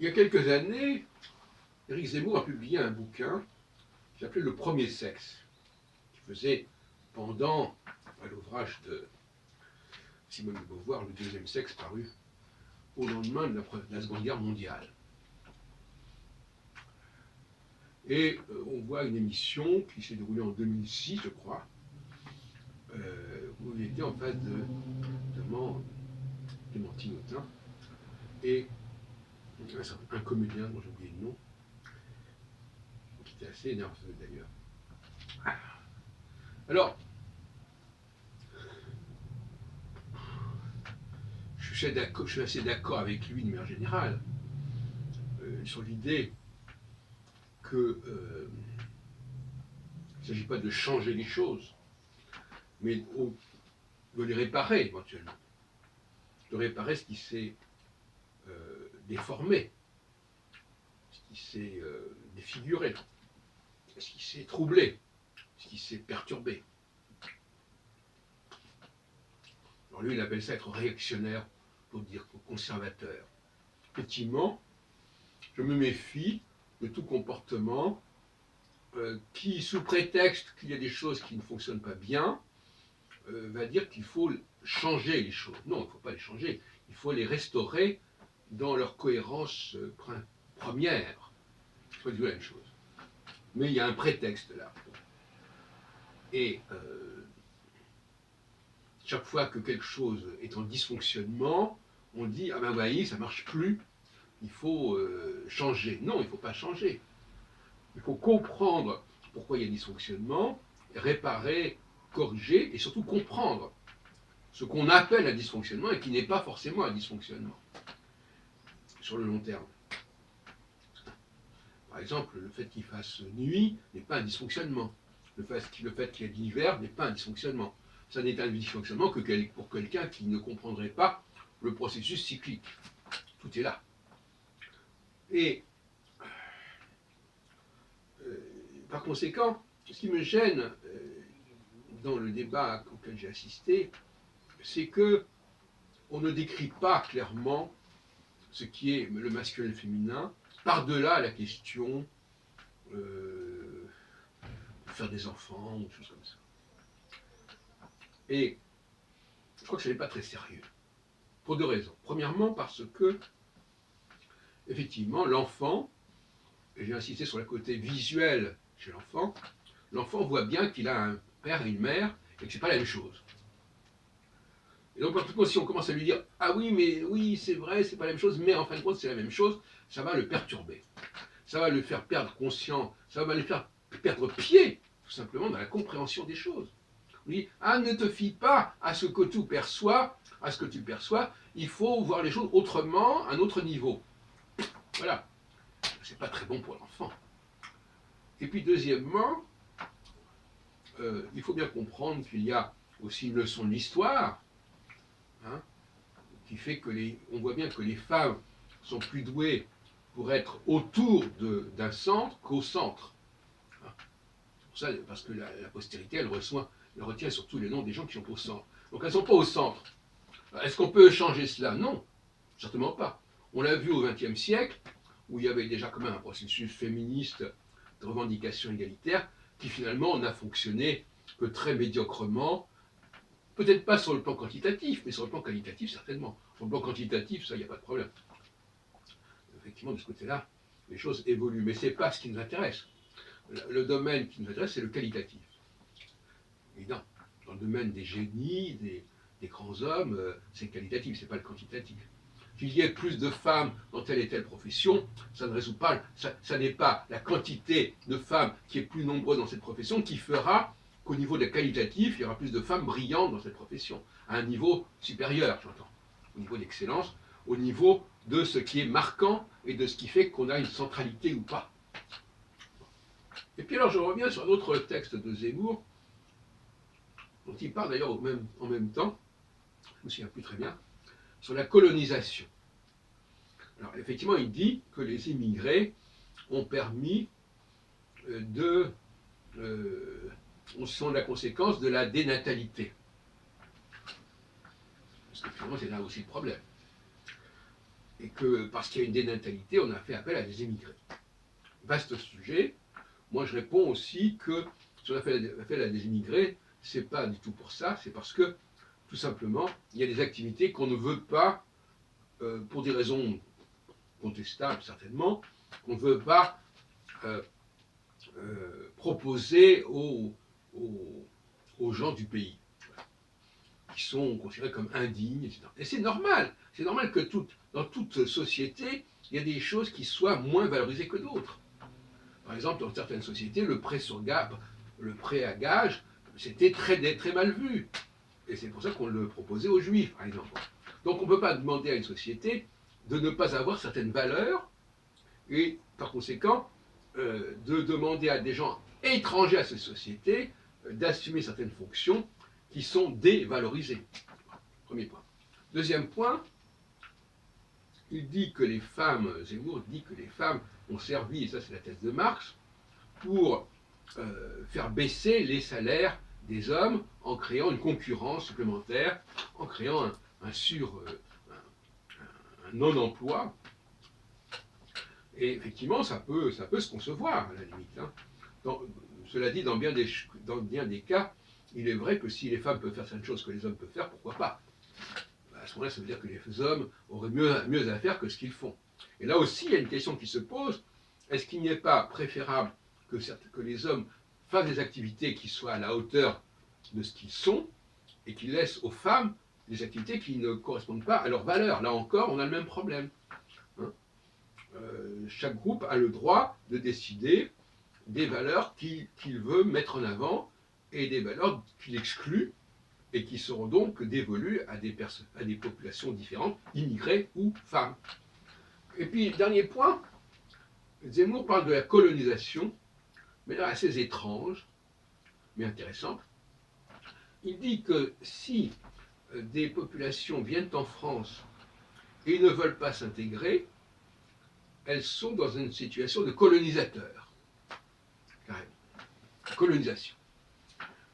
Il y a quelques années, Éric Zemmour a publié un bouquin qui s'appelait Le Premier Sexe, qui faisait pendant à l'ouvrage de Simone de Beauvoir, Le Deuxième Sexe, paru au lendemain de la Seconde Guerre mondiale. Et on voit une émission qui s'est déroulée en 2006, je crois, où il était en face de notamment Clémentine Autain et un comédien dont j'ai oublié le nom, qui était assez nerveux d'ailleurs. Alors, je suis assez d'accord avec lui de manière générale sur l'idée que il ne s'agit pas de changer les choses, mais de les réparer éventuellement, de réparer ce qui s'est déformé, ce qui s'est défiguré, ce qui s'est troublé, ce qui s'est perturbé. Alors lui, il appelle ça être réactionnaire, pour dire conservateur. Effectivement, je me méfie de tout comportement qui, sous prétexte qu'il y a des choses qui ne fonctionnent pas bien, va dire qu'il faut changer les choses. Non, il ne faut pas les changer, il faut les restaurer dans leur cohérence première. C'est pas du tout la même chose. Mais il y a un prétexte là. Et chaque fois que quelque chose est en dysfonctionnement, on dit ah ben voyez, ça marche plus, il faut changer. Non, il ne faut pas changer. Il faut comprendre pourquoi il y a dysfonctionnement, réparer, corriger et surtout comprendre ce qu'on appelle un dysfonctionnement et qui n'est pas forcément un dysfonctionnement sur le long terme. Par exemple, le fait qu'il fasse nuit n'est pas un dysfonctionnement. Le fait qu'il y ait de l'hiver n'est pas un dysfonctionnement. Ça n'est un dysfonctionnement que pour quelqu'un qui ne comprendrait pas le processus cyclique. Tout est là. Et par conséquent, ce qui me gêne dans le débat auquel j'ai assisté, c'est que on ne décrit pas clairement ce qui est le masculin et le féminin, par-delà la question de faire des enfants ou des choses comme ça. Et je crois que ce n'est pas très sérieux, pour deux raisons. Premièrement, parce que, effectivement, l'enfant, et j'ai insisté sur le côté visuel chez l'enfant, l'enfant voit bien qu'il a un père et une mère et que ce n'est pas la même chose. Et donc, si on commence à lui dire ah oui, mais oui, c'est vrai, c'est pas la même chose, mais en fin de compte, c'est la même chose, ça va le perturber. Ça va le faire perdre conscience, ça va le faire perdre pied, tout simplement, dans la compréhension des choses. On dit ah, ne te fie pas à ce que tu perçois, à ce que tu perçois, il faut voir les choses autrement, à un autre niveau. Voilà. C'est pas très bon pour l'enfant. Et puis, deuxièmement, il faut bien comprendre qu'il y a aussi une leçon de l'histoire, hein, qui fait que on voit bien que les femmes sont plus douées pour être autour d'un centre qu'au centre. Hein. C'est pour ça, parce que la postérité, elle retient surtout les noms des gens qui sont au centre. Donc elles ne sont pas au centre. Est-ce qu'on peut changer cela? Non, certainement pas. On l'a vu au XXe siècle, où il y avait déjà quand même un processus féministe de revendication égalitaire, qui finalement n'a fonctionné que très médiocrement, peut-être pas sur le plan quantitatif, mais sur le plan qualitatif certainement. Sur le plan quantitatif, ça, il n'y a pas de problème. Effectivement, de ce côté-là, les choses évoluent, mais ce n'est pas ce qui nous intéresse. Le domaine qui nous intéresse, c'est le qualitatif. Évidemment, dans le domaine des génies, des grands hommes, c'est qualitatif, c'est pas le quantitatif. Qu'il y ait plus de femmes dans telle et telle profession, ça ne résout pas, ça n'est pas la quantité de femmes qui est plus nombreuse dans cette profession qui fera qu'au niveau de qualitatif, il y aura plus de femmes brillantes dans cette profession, à un niveau supérieur, j'entends, au niveau d'excellence, au niveau de ce qui est marquant et de ce qui fait qu'on a une centralité ou pas. Et puis alors je reviens sur un autre texte de Zemmour, dont il parle d'ailleurs en même temps, je ne me souviens plus très bien, sur la colonisation. Alors effectivement, il dit que les immigrés ont permis sont la conséquence de la dénatalité. Parce que finalement, c'est là aussi le problème. et que parce qu'il y a une dénatalité, on a fait appel à des émigrés. Vaste sujet. Moi, je réponds aussi que si on a fait appel à des immigrés, c'est pas du tout pour ça, c'est parce que, tout simplement, il y a des activités qu'on ne veut pas, pour des raisons contestables certainement, qu'on ne veut pas proposer aux gens du pays, qui sont considérés comme indignes, etc. Et c'est normal que dans toute société, il y a des choses qui soient moins valorisées que d'autres. Par exemple, dans certaines sociétés, le prêt à gage, c'était très mal vu. Et c'est pour ça qu'on le proposait aux juifs, par exemple. Donc on ne peut pas demander à une société de ne pas avoir certaines valeurs, et par conséquent, de demander à des gens étrangers à cette société d'assumer certaines fonctions qui sont dévalorisées. Premier point. Deuxième point, il dit que les femmes, Zemmour dit que les femmes ont servi, et ça c'est la thèse de Marx, pour faire baisser les salaires des hommes en créant une concurrence supplémentaire, en créant un non-emploi. Et effectivement, ça peut se concevoir, à la limite. Hein. Cela dit, dans bien des cas, il est vrai que si les femmes peuvent faire certaines choses que les hommes peuvent faire, pourquoi pas? À ce moment-là, ça veut dire que les hommes auraient mieux à faire que ce qu'ils font. Et là aussi, il y a une question qui se pose. Est-ce qu'il n'est pas préférable que les hommes fassent des activités qui soient à la hauteur de ce qu'ils sont et qu'ils laissent aux femmes des activités qui ne correspondent pas à leurs valeurs? Là encore, on a le même problème. Hein, chaque groupe a le droit de décider des valeurs qu'il veut mettre en avant et des valeurs qu'il exclut et qui seront donc dévolues à des populations différentes, immigrées ou femmes. Et puis, dernier point, Zemmour parle de la colonisation, mais là assez étrange, mais intéressante. Il dit que si des populations viennent en France et ne veulent pas s'intégrer, elles sont dans une situation de colonisateur. Carrément. Colonisation.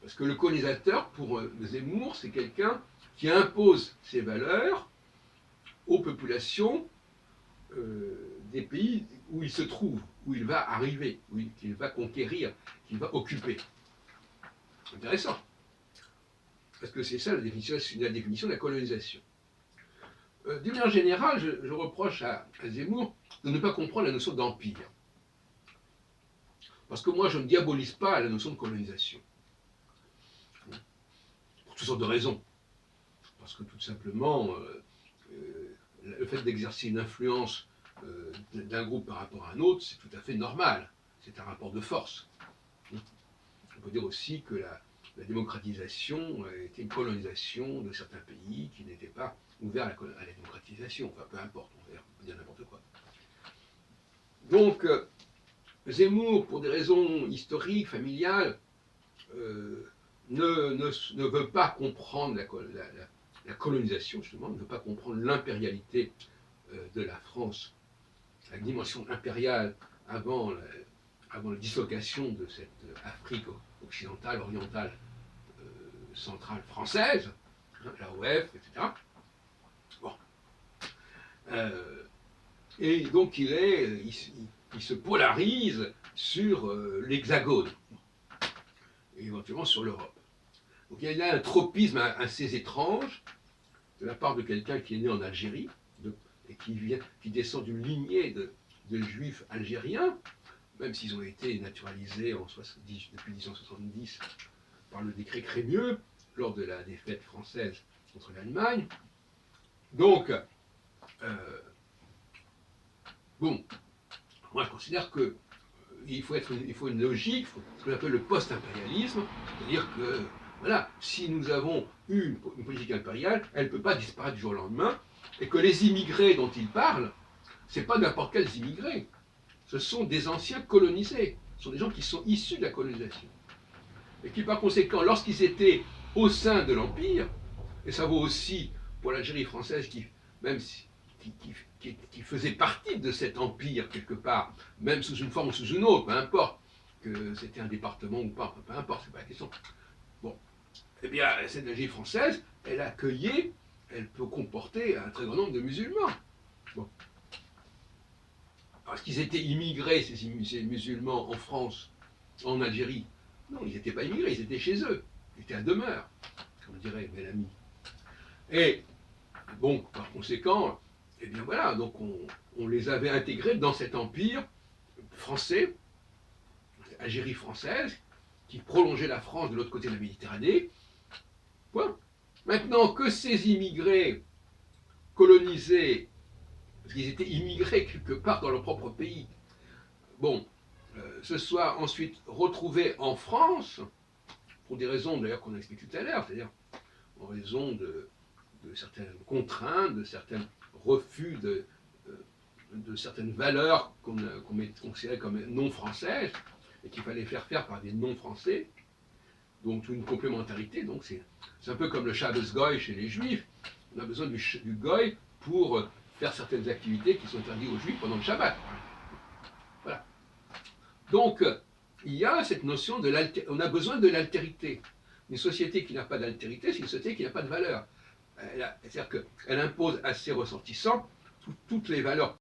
Parce que le colonisateur, pour Zemmour, c'est quelqu'un qui impose ses valeurs aux populations des pays où il se trouve, où il va arriver, qu'il va conquérir, qu'il va occuper. Intéressant. Parce que c'est ça la définition de la colonisation. D'une manière générale, je reproche à Zemmour de ne pas comprendre la notion d'empire. Parce que moi, je ne diabolise pas la notion de colonisation. Pour toutes sortes de raisons. Parce que tout simplement, le fait d'exercer une influence d'un groupe par rapport à un autre, c'est tout à fait normal. C'est un rapport de force. On peut dire aussi que la démocratisation était une colonisation de certains pays qui n'étaient pas ouverts à la démocratisation. Enfin, peu importe, on peut dire n'importe quoi. Donc, Zemmour, pour des raisons historiques, familiales, ne veut pas comprendre la colonisation, justement, ne veut pas comprendre l'impérialité de la France, la dimension impériale avant la dislocation de cette Afrique occidentale, orientale, centrale française, hein, l'AOF, etc. Bon. Et donc il se polarise sur l'Hexagone, et éventuellement sur l'Europe. Donc il y a un tropisme assez étrange de la part de quelqu'un qui est né en Algérie, et qui descend d'une lignée de juifs algériens, même s'ils ont été naturalisés depuis 1870 par le décret Crémieux, lors de la défaite française contre l'Allemagne. Donc, bon, moi je considère qu'il faut une logique, ce qu'on appelle le post-impérialisme, c'est-à-dire que, voilà, si nous avons eu une politique impériale, elle ne peut pas disparaître du jour au lendemain, et que les immigrés dont il parle, ce n'est pas n'importe quels immigrés, ce sont des anciens colonisés, ce sont des gens qui sont issus de la colonisation. Et qui, par conséquent, lorsqu'ils étaient au sein de l'Empire, et ça vaut aussi pour l'Algérie française qui faisait partie de cet empire quelque part, même sous une forme ou sous une autre, peu importe, que c'était un département ou pas, peu importe, c'est pas la question. Bon, eh bien, cette Algérie française, elle peut comporter un très grand nombre de musulmans. Bon. Alors, est-ce qu'ils étaient immigrés, ces musulmans, en France, en Algérie? Non, ils n'étaient pas immigrés, ils étaient chez eux. Ils étaient à demeure, comme dirait Bellamy. Et, bon, par conséquent, eh bien voilà, donc on les avait intégrés dans cet empire français, Algérie française, qui prolongeait la France de l'autre côté de la Méditerranée. Point. Maintenant que ces immigrés colonisés, parce qu'ils étaient immigrés quelque part dans leur propre pays, bon, se soient ensuite retrouvés en France, pour des raisons d'ailleurs qu'on a expliquées tout à l'heure, c'est-à-dire en raison de certaines contraintes, de certains refus de certaines valeurs qu'on considérait comme non françaises, et qu'il fallait faire par des non français, donc une complémentarité, donc c'est un peu comme le Shabbos Goy chez les Juifs, on a besoin du Goy pour faire certaines activités qui sont interdites aux Juifs pendant le Shabbat. Voilà. Donc, il y a cette notion de l'altérité, on a besoin de l'altérité. Une société qui n'a pas d'altérité, c'est une société qui n'a pas de valeur. C'est-à-dire qu'elle impose à ses ressortissants toutes les valeurs